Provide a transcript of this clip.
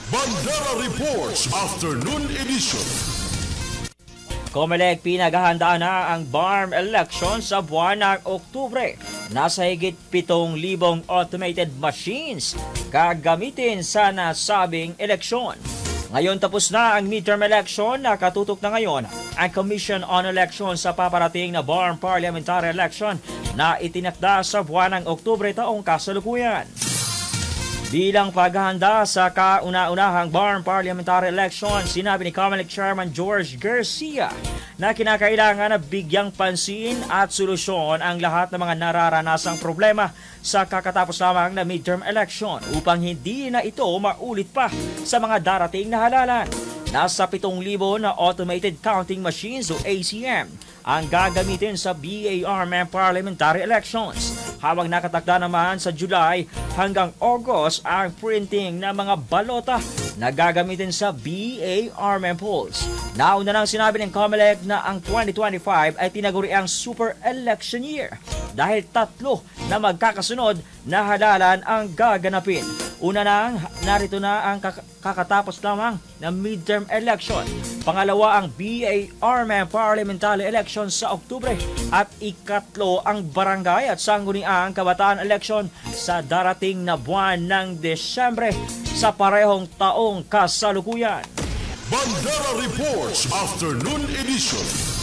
Bandera Reports Afternoon Edition. COMELEC pinaghahandaan na ang BARM election sa buwan ng Oktubre. Nasa higit 7,000 automated machines gagamitin sa nasabing eleksyon. Ngayon tapos na ang midterm election, nakatutok na ngayon ang Commission on Elections sa paparating na BARM parliamentary election na itinakda sa buwan ng Oktubre taong kasalukuyan. Bilang paghahanda sa kauna-unahang BARM parliamentary election, sinabi ni COMELEC Chairman George Garcia na kinakailangan na bigyang pansin at solusyon ang lahat ng mga nararanasang problema sa kakatapos lamang na midterm election upang hindi na ito maulit pa sa mga darating na halalan. Nasa 7,000 na automated counting machines o ACM ang gagamitin sa BARM parliamentary elections. Habang nakatakda naman sa July hanggang August ang printing ng mga balota na gagamitin sa BARM polls. Nauna nang sinabi ng COMELEC na ang 2025 ay tinaguriang super election year dahil 3 na magkakasunod na halalan ang gaganapin. Una nang narito na ang kakatapos lamang ng midterm election. Pangalawa ang BARM parliamentary election sa Oktubre at ikatlo ang barangay at sangguniang kabataan election sa darating na buwan ng Desyembre sa parehong taong kasalukuyan. Bandera Reports Afternoon Edition.